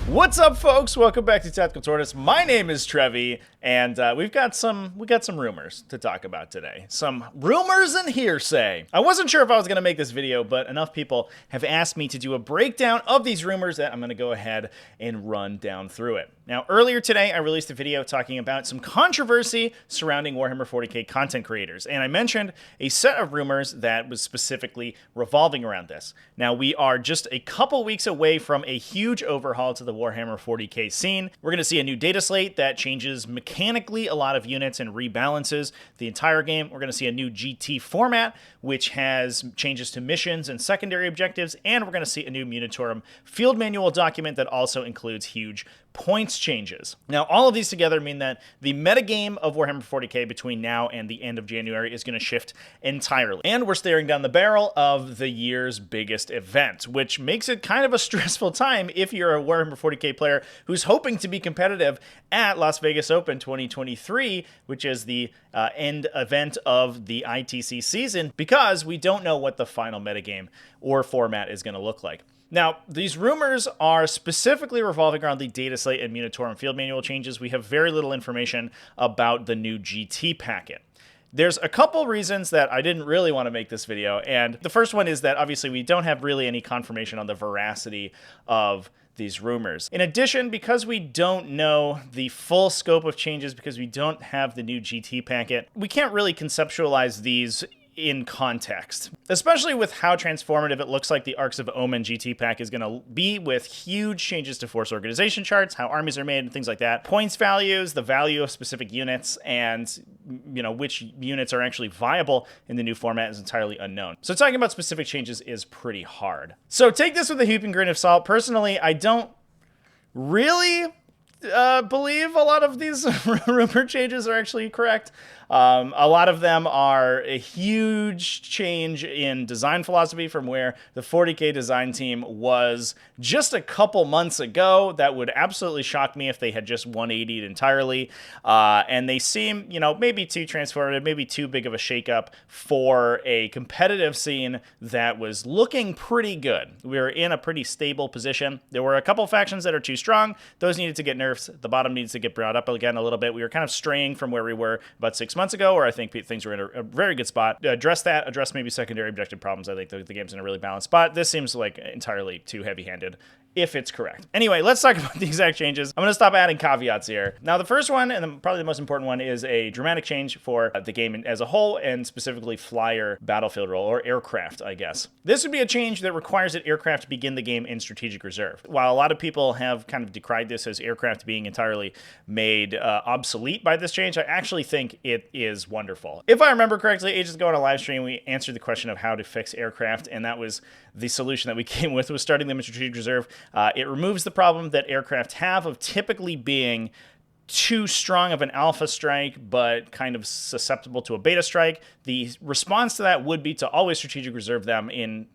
What's up, folks? Welcome back to Tactical Tortoise. My name is Trevi, and we got some rumors to talk about today. Some rumors and hearsay. I wasn't sure if I was going to make this video, but enough people have asked me to do a breakdown of these rumors that I'm going to go ahead and run down through it. Now, earlier today, I released a video talking about some controversy surrounding Warhammer 40k content creators, and I mentioned a set of rumors that was specifically revolving around this. Now, we are just a couple weeks away from a huge overhaul to the Warhammer 40k scene. We're going to see a new data slate that changes mechanically a lot of units and rebalances the entire game. We're going to see a new GT format, which has changes to missions and secondary objectives, and we're going to see a new Munitorum field manual document that also includes huge points changes. Now, all of these together mean that the metagame of Warhammer 40k between now and the end of January is going to shift entirely. And we're staring down the barrel of the year's biggest event, which makes it kind of a stressful time if you're a Warhammer 40k player who's hoping to be competitive at Las Vegas Open 2023, which is the end event of the ITC season, because we don't know what the final metagame or format is going to look like. Now, these rumors are specifically revolving around the data slate and Munitorum field manual changes. We have very little information about the new GT packet. There's a couple reasons that I didn't really want to make this video, and the first one is that obviously we don't have really any confirmation on the veracity of these rumors. In addition, because we don't know the full scope of changes, because we don't have the new GT packet, we can't really conceptualize these in context, especially with how transformative it looks like the Arks of Omen GT pack is going to be, with huge changes to force organization charts, how armies are made, and things like that. Points values, the value of specific units, and which units are actually viable in the new format is entirely unknown. So talking about specific changes is pretty hard. So take this with a heaping grain of salt. Personally, I don't really believe a lot of these rumor changes are actually correct. A lot of them are a huge change in design philosophy from where the 40k design team was just a couple months ago. That would absolutely shock me if they had just 180'd entirely. And they seem, maybe too transformative, maybe too big of a shakeup for a competitive scene that was looking pretty good. We were in a pretty stable position. There were a couple factions that are too strong. Those needed to get nerfs. The bottom needs to get brought up again a little bit. We were kind of straying from where we were about 6 months ago, where I think things were in a very good spot. Address maybe secondary objective problems. I think the game's in a really balanced spot. This seems like entirely too heavy-handed, if it's correct. Anyway, let's talk about the exact changes. I'm going to stop adding caveats here. Now, the first one, and probably the most important one, is a dramatic change for the game as a whole, and specifically flyer battlefield role, or aircraft, I guess. This would be a change that requires that aircraft begin the game in strategic reserve. While a lot of people have kind of decried this as aircraft being entirely made obsolete by this change, I actually think it is wonderful. If I remember correctly, ages ago on a live stream, we answered the question of how to fix aircraft, and that was the solution that we came with, was starting them in strategic reserve. It removes the problem that aircraft have of typically being too strong of an alpha strike, but kind of susceptible to a beta strike. The response to that would be to always strategic reserve them in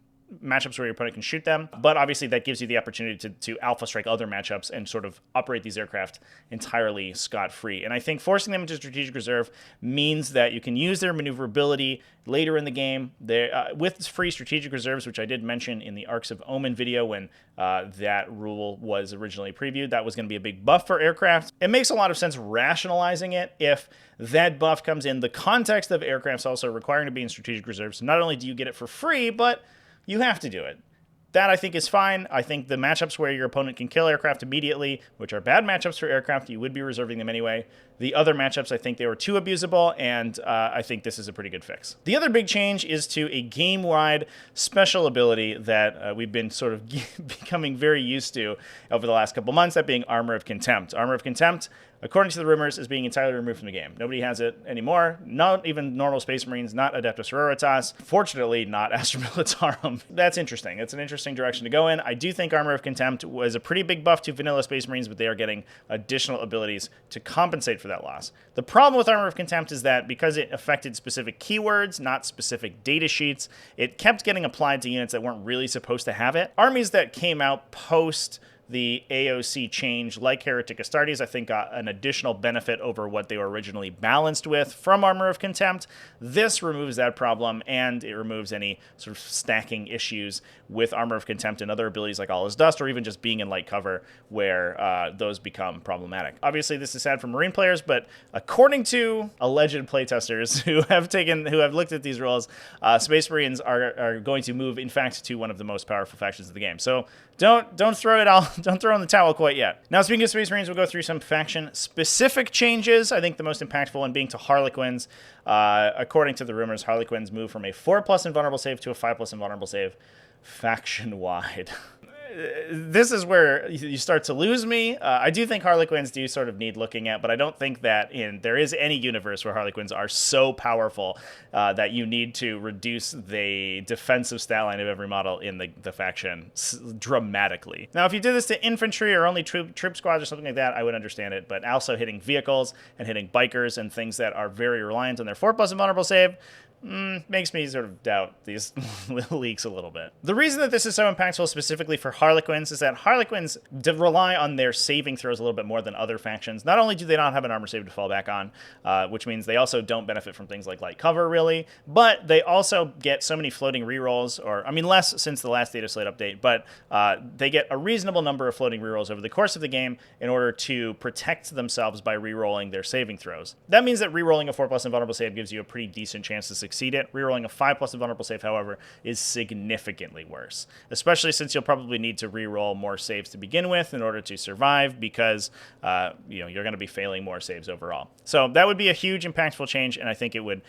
matchups where your opponent can shoot them, but obviously that gives you the opportunity to alpha strike other matchups and sort of operate these aircraft entirely scot-free. And I think forcing them into strategic reserve means that you can use their maneuverability later in the game. With free strategic reserves, which I did mention in the Arks of Omen video when that rule was originally previewed, that was going to be a big buff for aircraft. It makes a lot of sense rationalizing it if that buff comes in the context of aircrafts also requiring to be in strategic reserves. So not only do you get it for free, but you have to do it. That, I think, is fine. I think the matchups where your opponent can kill aircraft immediately, which are bad matchups for aircraft, you would be reserving them anyway. The other matchups, I think they were too abusable, and I think this is a pretty good fix. The other big change is to a game-wide special ability that we've been sort of becoming very used to over the last couple months, that being Armour of Contempt. Armour of Contempt, according to the rumors, is being entirely removed from the game. Nobody has it anymore. Not even normal Space Marines, not Adeptus Sororitas. Fortunately, not Astra Militarum. That's interesting. It's an interesting direction to go in. I do think Armour of Contempt was a pretty big buff to vanilla Space Marines, but they are getting additional abilities to compensate for that loss. The problem with Armour of Contempt is that because it affected specific keywords, not specific data sheets, it kept getting applied to units that weren't really supposed to have it. Armies that came out post the AOC change, like Heretic Astartes, I think got an additional benefit over what they were originally balanced with from Armour of Contempt. This removes that problem, and it removes any sort of stacking issues with Armour of Contempt and other abilities like All is Dust, or even just being in light cover, where those become problematic. Obviously, this is sad for Marine players, but according to alleged playtesters who have looked at these rules, Space Marines are going to move, in fact, to one of the most powerful factions of the game. So don't throw in the towel quite yet. Now, speaking of Space Marines, we'll go through some faction-specific changes. I think the most impactful one being to Harlequins. According to the rumors, Harlequins move from a 4+ invulnerable save to a 5+ invulnerable save faction-wide. This is where you start to lose me. I do think Harlequins do sort of need looking at, but I don't think that there is any universe where Harlequins are so powerful that you need to reduce the defensive stat line of every model in the faction dramatically. Now, if you did this to infantry or only troop squads or something like that, I would understand it, but also hitting vehicles and hitting bikers and things that are very reliant on their 4+ invulnerable save, makes me sort of doubt these leaks a little bit. The reason that this is so impactful specifically for Harlequins is that Harlequins rely on their saving throws a little bit more than other factions. Not only do they not have an armor save to fall back on, which means they also don't benefit from things like light cover, really, but they also get so many floating rerolls, or, I mean, less since the last Dataslate update, but they get a reasonable number of floating rerolls over the course of the game in order to protect themselves by rerolling their saving throws. That means that rerolling a 4+ invulnerable save gives you a pretty decent chance to succeed it. Rerolling a 5+ invulnerable save, however, is significantly worse, especially since you'll probably need to reroll more saves to begin with in order to survive, because you're going to be failing more saves overall. So that would be a huge impactful change, and I think it would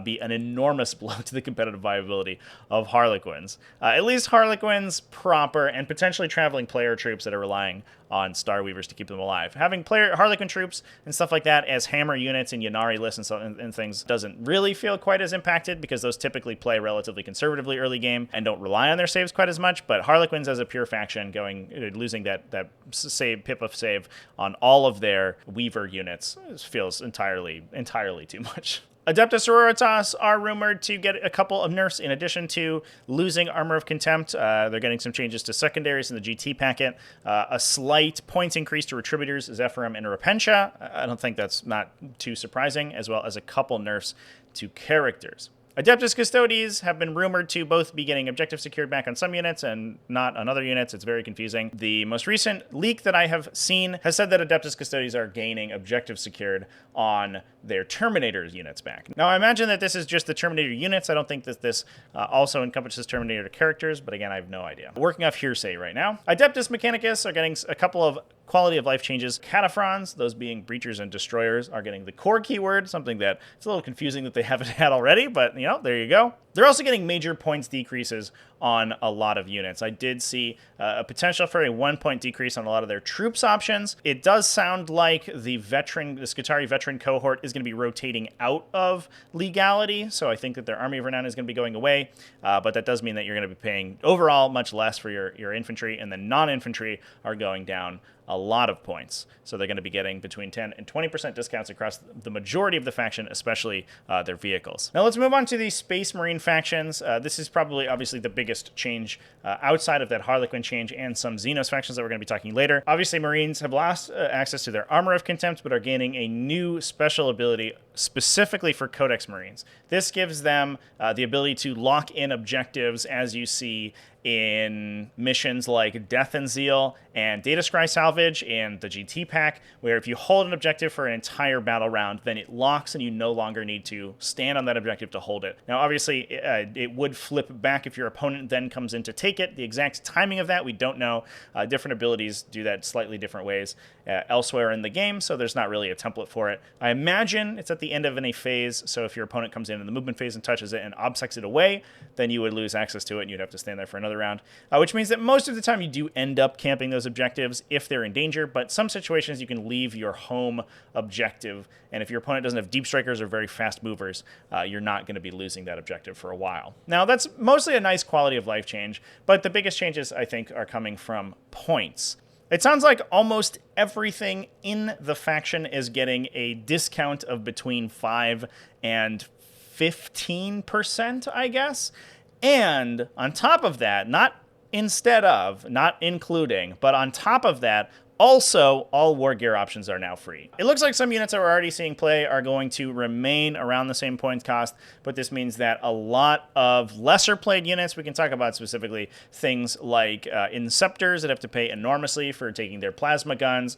be an enormous blow to the competitive viability of Harlequins. At least Harlequins proper and potentially traveling player troops that are relying on Starweavers to keep them alive. Having Harlequin troops and stuff like that as hammer units in Ynnari lists and things doesn't really feel quite as impacted, because those typically play relatively conservatively early game and don't rely on their saves quite as much. But Harlequins as a pure faction losing that save, pip of save on all of their Weaver units feels entirely too much. Adepta Sororitas are rumored to get a couple of nerfs in addition to losing Armour of Contempt. They're getting some changes to secondaries in the GT packet, a slight points increase to Retributors, Zephyrum, and Repentia. I don't think that's not too surprising, as well as a couple nerfs to characters. Adeptus Custodes have been rumored to both be getting objective secured back on some units and not on other units. It's very confusing. The most recent leak that I have seen has said that Adeptus Custodes are gaining objective secured on their Terminator units back. Now, I imagine that this is just the Terminator units. I don't think that this also encompasses Terminator characters, but again, I have no idea. Working off hearsay right now. Adeptus Mechanicus are getting a couple of quality of life changes. Cataphrons, those being breachers and destroyers, are getting the core keyword, something that it's a little confusing that they haven't had already, but there you go. They're also getting major points decreases on a lot of units. I did see a potential for a 1-point decrease on a lot of their troops options. It does sound like the Skitarii veteran cohort is going to be rotating out of legality, so I think that their Army of Renown is going to be going away, but that does mean that you're going to be paying overall much less for your infantry, and the non-infantry are going down a lot of points. So they're going to be getting between 10 and 20% discounts across the majority of the faction, especially their vehicles. Now let's move on to the Space Marine factions. This is probably obviously the biggest change outside of that Harlequin change and some Xenos factions that we're going to be talking later. Obviously, Marines have lost access to their Armor of Contempt, but are gaining a new special ability specifically for Codex Marines. This gives them the ability to lock in objectives, as you see in missions like Death and Zeal and Data Scry Salvage and the GT pack, where if you hold an objective for an entire battle round, then it locks and you no longer need to stand on that objective to hold it. Now, obviously, it would flip back if your opponent then comes in to take it. The exact timing of that, we don't know. Different abilities do that slightly different ways elsewhere in the game, so there's not really a template for it. I imagine it's at the end of any phase, so if your opponent comes in the movement phase and touches it and obsects it away, then you would lose access to it and you'd have to stand there for another round, which means that most of the time you do end up camping those objectives if they're in danger, but some situations you can leave your home objective, and if your opponent doesn't have deep strikers or very fast movers, you're not going to be losing that objective for a while. Now, that's mostly a nice quality of life change, but the biggest changes, I think, are coming from points. It sounds like almost everything in the faction is getting a discount of between 5 and 15%, I guess. And on top of that, not instead of, not including, but on top of that, also, all war gear options are now free. It looks like some units that we're already seeing play are going to remain around the same points cost, but this means that a lot of lesser played units, we can talk about specifically things like Inceptors that have to pay enormously for taking their plasma guns,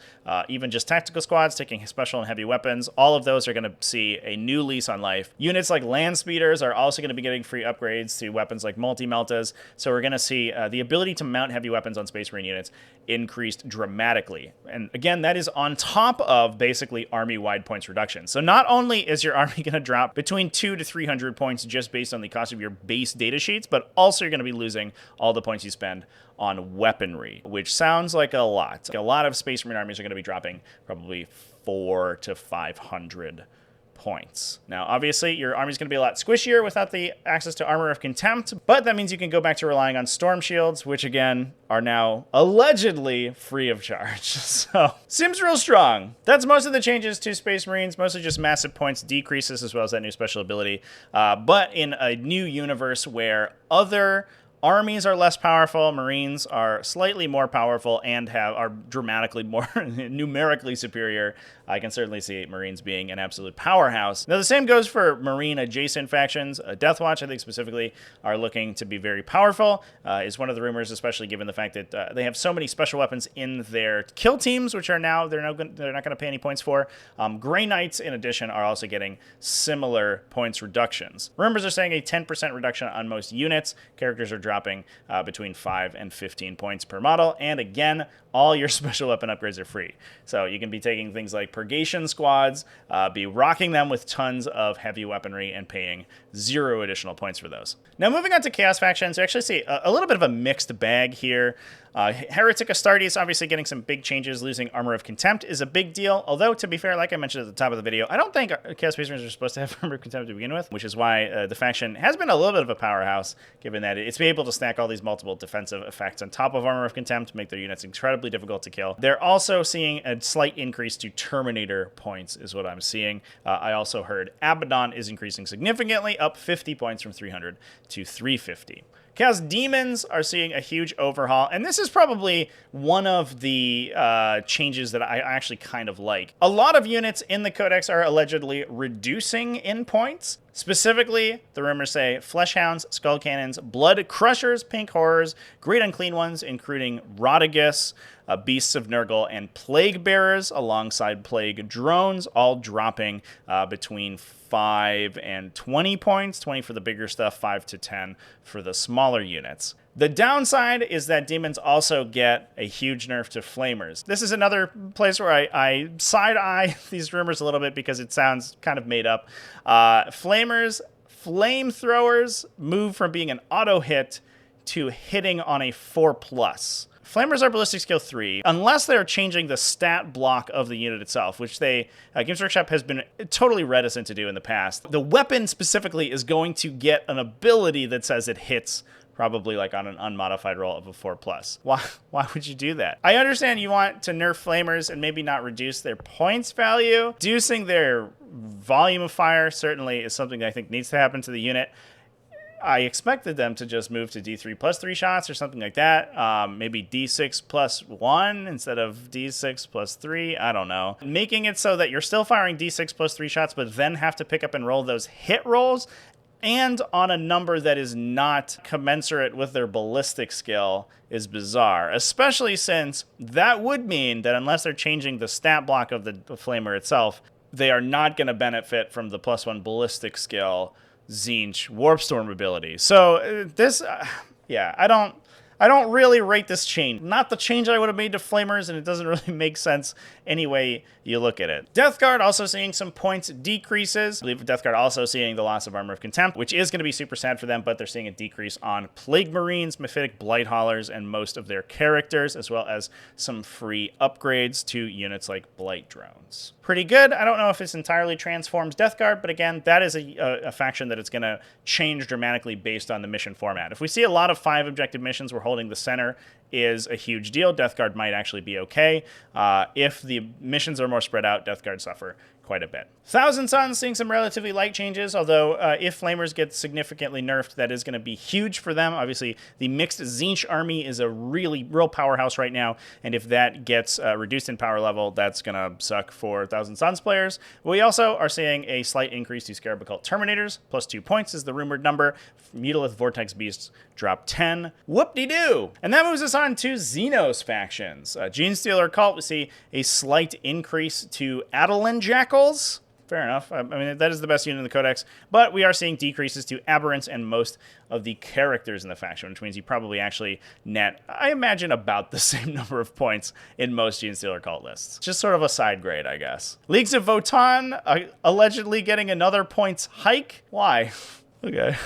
even just tactical squads taking special and heavy weapons. All of those are going to see a new lease on life. Units like land speeders are also going to be getting free upgrades to weapons like multi-meltas, so we're going to see the ability to mount heavy weapons on Space Marine units increased dramatically. And again, that is on top of basically army-wide points reduction. So not only is your army going to drop between 200 to 300 points just based on the cost of your base data sheets, but also you're going to be losing all the points you spend on weaponry, which sounds like a lot. A lot of Space Marine armies are going to be dropping probably 400 to 500 points. Now, obviously, your army's going to be a lot squishier without the access to Armor of Contempt, but that means you can go back to relying on Storm Shields, which, again, are now allegedly free of charge. So, seems real strong. That's most of the changes to Space Marines, mostly just massive points decreases as well as that new special ability, but in a new universe where other armies are less powerful, Marines are slightly more powerful and are dramatically more numerically superior. I can certainly see Marines being an absolute powerhouse. Now, the same goes for Marine adjacent factions. Deathwatch, I think specifically, are looking to be very powerful, is one of the rumors, especially given the fact that they have so many special weapons in their kill teams, which are now they're not going to pay any points for. Grey Knights, in addition, are also getting similar points reductions. Rumors are saying a 10% reduction on most units. Characters are dropping between 5 and 15 points per model, and again, all your special weapon upgrades are free. So you can be taking things like Purgation squads, be rocking them with tons of heavy weaponry and paying 0 additional points for those. Now, moving on to Chaos factions, we actually see a little bit of a mixed bag here. Heretic Astartes obviously getting some big changes. Losing Armor of Contempt is a big deal, although, to be fair, like I mentioned at the top of the video, I don't think Chaos Space Marines are supposed to have Armor of Contempt to begin with, which is why the faction has been a little bit of a powerhouse, given that it's been able to stack all these multiple defensive effects on top of Armor of Contempt, make their units incredibly difficult to kill. They're also seeing a slight increase to Terminator points, is what I'm seeing. I also heard Abaddon is increasing significantly, up 50 points from 300 to 350. Chaos Demons are seeing a huge overhaul, and this is probably one of the changes that I actually kind of like. A lot of units in the Codex are allegedly reducing in points. Specifically, the rumors say Fleshhounds, Skull Cannons, Blood Crushers, Pink Horrors, Great Unclean Ones, including Rotigus, Beasts of Nurgle, and Plague Bearers, alongside Plague Drones, all dropping between 5 and 20 points, 20 for the bigger stuff, 5 to 10 for the smaller units. The downside is that demons also get a huge nerf to flamers. This is another place where I side-eye these rumors a little bit because it sounds kind of made up. Flamethrowers move from being an auto hit to hitting on a 4+. Flamers are ballistic skill 3, unless they're changing the stat block of the unit itself, which Games Workshop has been totally reticent to do in the past. The weapon specifically is going to get an ability that says it hits probably like on an unmodified roll of a 4+. Why would you do that? I understand you want to nerf flamers and maybe not reduce their points value. Reducing their volume of fire certainly is something that I think needs to happen to the unit. I expected them to just move to D3 plus 3 shots or something like that. Maybe D6 plus 1 instead of D6 plus 3. I don't know. Making it so that you're still firing D6 plus 3 shots, but then have to pick up and roll those hit rolls and on a number that is not commensurate with their ballistic skill is bizarre, especially since that would mean that unless they're changing the stat block of the flamer itself, they are not going to benefit from the +1 ballistic skill Tzeentch Warpstorm ability. So this, yeah, I don't really rate this change. Not the change I would have made to flamers, and it doesn't really make sense any way you look at it. Death Guard also seeing some points decreases. I believe Death Guard also seeing the loss of Armor of Contempt, which is going to be super sad for them, but they're seeing a decrease on Plague Marines, Mephitic Blight Haulers, and most of their characters, as well as some free upgrades to units like Blight Drones. Pretty good. I don't know if this entirely transforms Death Guard, but again, that is a faction that it's going to change dramatically based on the mission format. If we see a lot of 5 objective missions where holding the center is a huge deal, Death Guard might actually be okay. If the missions are more spread out, Death Guard suffer quite a bit. Thousand Sons seeing some relatively light changes, although if Flamers get significantly nerfed, that is going to be huge for them. Obviously, the mixed Tzeentch army is a real powerhouse right now, and if that gets reduced in power level, that's going to suck for Thousand Sons players. We also are seeing a slight increase to Scarab Occult Terminators, plus 2 points is the rumored number. Mutalith Vortex Beasts drop 10. Whoop-de-doo! And that moves us on to Xenos factions. Genestealer Cult, we see a slight increase to Adelan Jackals. Fair enough. I mean, that is the best unit in the Codex. But we are seeing decreases to Aberrants and most of the characters in the faction, which means you probably actually net, I imagine, about the same number of points in most Genestealer Cult lists. Just sort of a side grade, I guess. Leagues of Votann allegedly getting another points hike. Why? Okay.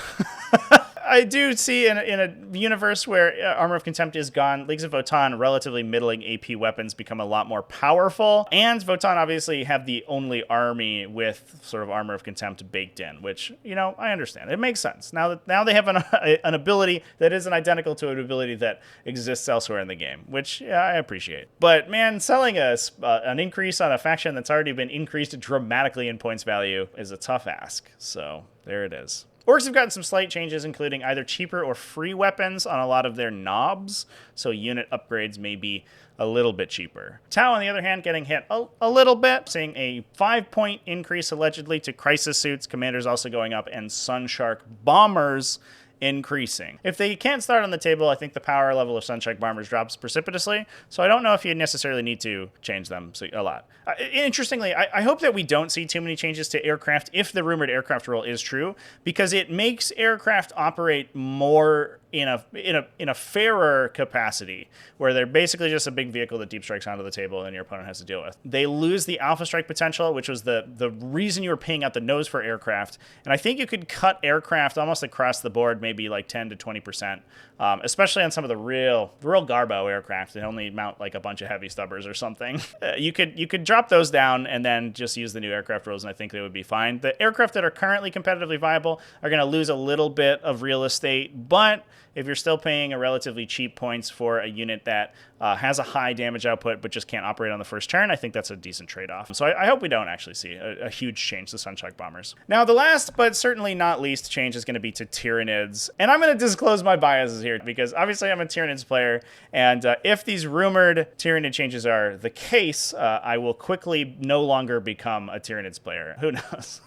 I do see in a universe where Armor of Contempt is gone, Leagues of Votann, relatively middling AP weapons, become a lot more powerful. And Votann obviously have the only army with sort of Armor of Contempt baked in, which, you know, I understand. It makes sense. Now they have an ability that isn't identical to an ability that exists elsewhere in the game, which I appreciate. But man, selling an increase on a faction that's already been increased dramatically in points value is a tough ask. So there it is. Orcs have gotten some slight changes, including either cheaper or free weapons on a lot of their knobs, so unit upgrades may be a little bit cheaper. Tau, on the other hand, getting hit a little bit, seeing a 5-point increase allegedly to Crisis Suits, Commanders also going up, and Sunshark Bombers increasing. If they can't start on the table, I think the power level of Sunshark Bombers drops precipitously, so I don't know if you necessarily need to change them a lot. Interestingly, I hope that we don't see too many changes to aircraft if the rumored aircraft rule is true, because it makes aircraft operate more in a fairer capacity, where they're basically just a big vehicle that deep strikes onto the table and your opponent has to deal with. They lose the alpha strike potential, which was the reason you were paying out the nose for aircraft, and I think you could cut aircraft almost across the board, maybe like 10 to 20%, especially on some of the real garbo aircraft that only mount like a bunch of heavy stubbers or something. You could drop those down and then just use the new aircraft rules, and I think they would be fine. The aircraft that are currently competitively viable are going to lose a little bit of real estate, but if you're still paying a relatively cheap points for a unit that has a high damage output but just can't operate on the first turn, I think that's a decent trade-off. So I hope we don't actually see a huge change to Sunshark Bombers. Now, the last but certainly not least change is going to be to Tyranids. And I'm going to disclose my biases here because obviously I'm a Tyranids player, and if these rumored Tyranid changes are the case, I will quickly no longer become a Tyranids player. Who knows?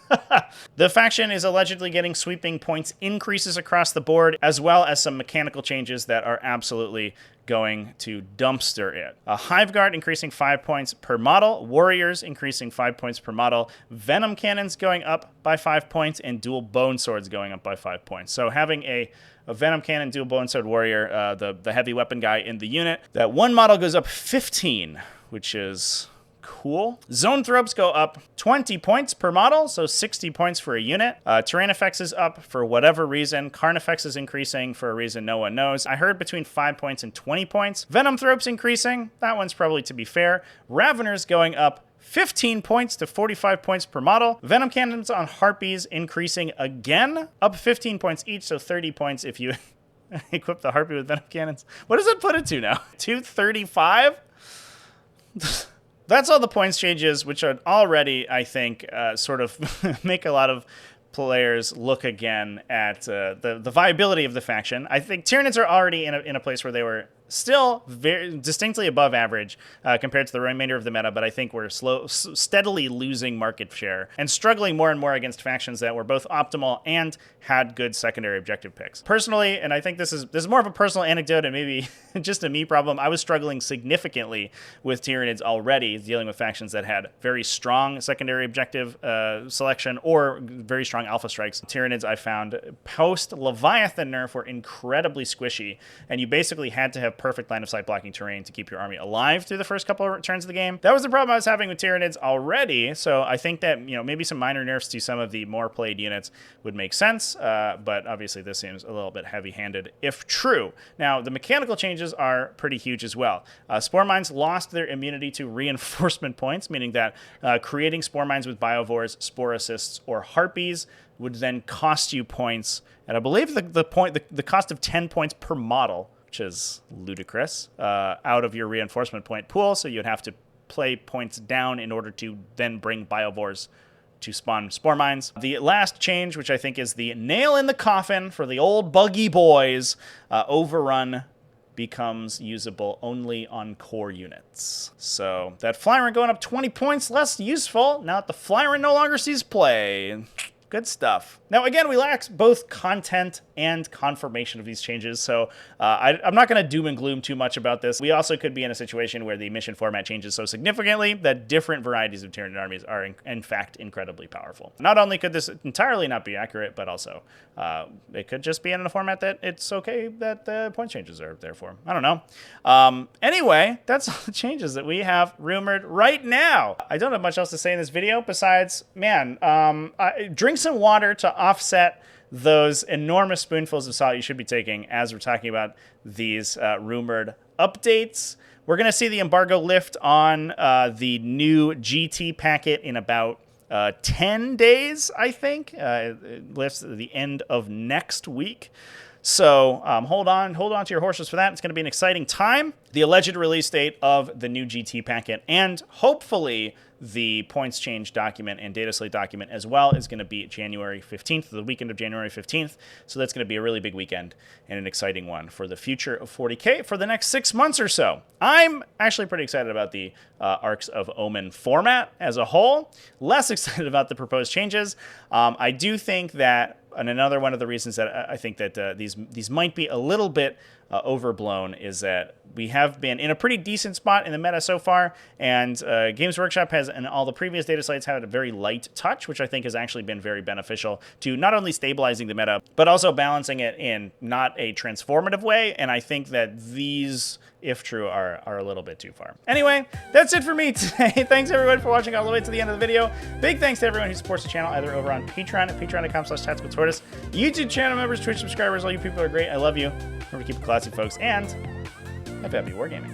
The faction is allegedly getting sweeping points increases across the board, as well as some mechanical changes that are absolutely going to dumpster it. Hive Guard increasing 5 points per model, Warriors increasing 5 points per model, Venom Cannons going up by 5 points, and Dual Bone Swords going up by 5 points. So having a Venom Cannon, Dual Bone Sword Warrior, the heavy weapon guy in the unit, that one model goes up 15, which is cool. Zone Thropes go up 20 points per model, so 60 points for a unit. Tyrannifex is up for whatever reason. Carnifex is increasing for a reason no one knows. I heard between 5 points and 20 points. Venom Thropes increasing. That one's probably to be fair. Raveners going up 15 points to 45 points per model. Venom Cannons on Harpies increasing again, up 15 points each, so 30 points if you equip the Harpy with Venom Cannons. What does that put it to now? 235? That's all the points changes, which are already, I think, sort of make a lot of players look again at the viability of the faction. I think Tyranids are already in a place where they were still very distinctly above average compared to the remainder of the meta, but I think we're steadily losing market share and struggling more and more against factions that were both optimal and had good secondary objective picks. Personally, and I think this is more of a personal anecdote and maybe just a me problem, I was struggling significantly with Tyranids already, dealing with factions that had very strong secondary objective selection or very strong alpha strikes. Tyranids, I found, post-Leviathan nerf were incredibly squishy, and you basically had to have perfect line of sight blocking terrain to keep your army alive through the first couple of turns of the game. That was the problem I was having with Tyranids already, so I think that, you know, maybe some minor nerfs to some of the more played units would make sense, but obviously this seems a little bit heavy-handed if true. Now, the mechanical changes are pretty huge as well. Spore Mines lost their immunity to reinforcement points, meaning that creating Spore Mines with Biovores, Spore Assists, or Harpies would then cost you points, and I believe the cost of 10 points per model, which is ludicrous, out of your reinforcement point pool, so you'd have to play points down in order to then bring Biovores to spawn Spore Mines. The last change, which I think is the nail in the coffin for the old buggy boys, Overrun becomes usable only on core units. So that Flyrant going up 20 points less useful now that the Flyrant no longer sees play. Good stuff. Now, again, we lack both content and confirmation of these changes, so I'm not going to doom and gloom too much about this. We also could be in a situation where the mission format changes so significantly that different varieties of Tyranid armies are, in fact, incredibly powerful. Not only could this entirely not be accurate, but also it could just be in a format that it's okay that the point changes are there for. I don't know. Anyway, that's all the changes that we have rumored right now. I don't have much else to say in this video besides, man, drink some water to offset those enormous spoonfuls of salt you should be taking as we're talking about these rumored updates. We're going to see the embargo lift on the new GT packet in about 10 days, I think. It lifts at the end of next week. So hold on to your horses for that. It's going to be an exciting time. The alleged release date of the new GT packet and hopefully the points change document and Dataslate document as well is going to be January 15th, the weekend of January 15th. So that's going to be a really big weekend and an exciting one for the future of 40k for the next 6 months or so. I'm actually pretty excited about the Arks of Omen format as a whole. Less excited about the proposed changes. I do think that, and another one of the reasons that I think that these might be a little bit overblown is that we have been in a pretty decent spot in the meta so far, and Games Workshop has, and all the previous data slates, had a very light touch, which I think has actually been very beneficial to not only stabilizing the meta, but also balancing it in not a transformative way, and I think that these, if true, are a little bit too far. Anyway, that's it for me today. Thanks everyone for watching all the way to the end of the video. Big thanks to everyone who supports the channel either over on Patreon at patreon.com/tacticaltortoise, YouTube channel members, Twitch subscribers, all you people are great. I love you. Remember to keep it classy, folks, and happy wargaming.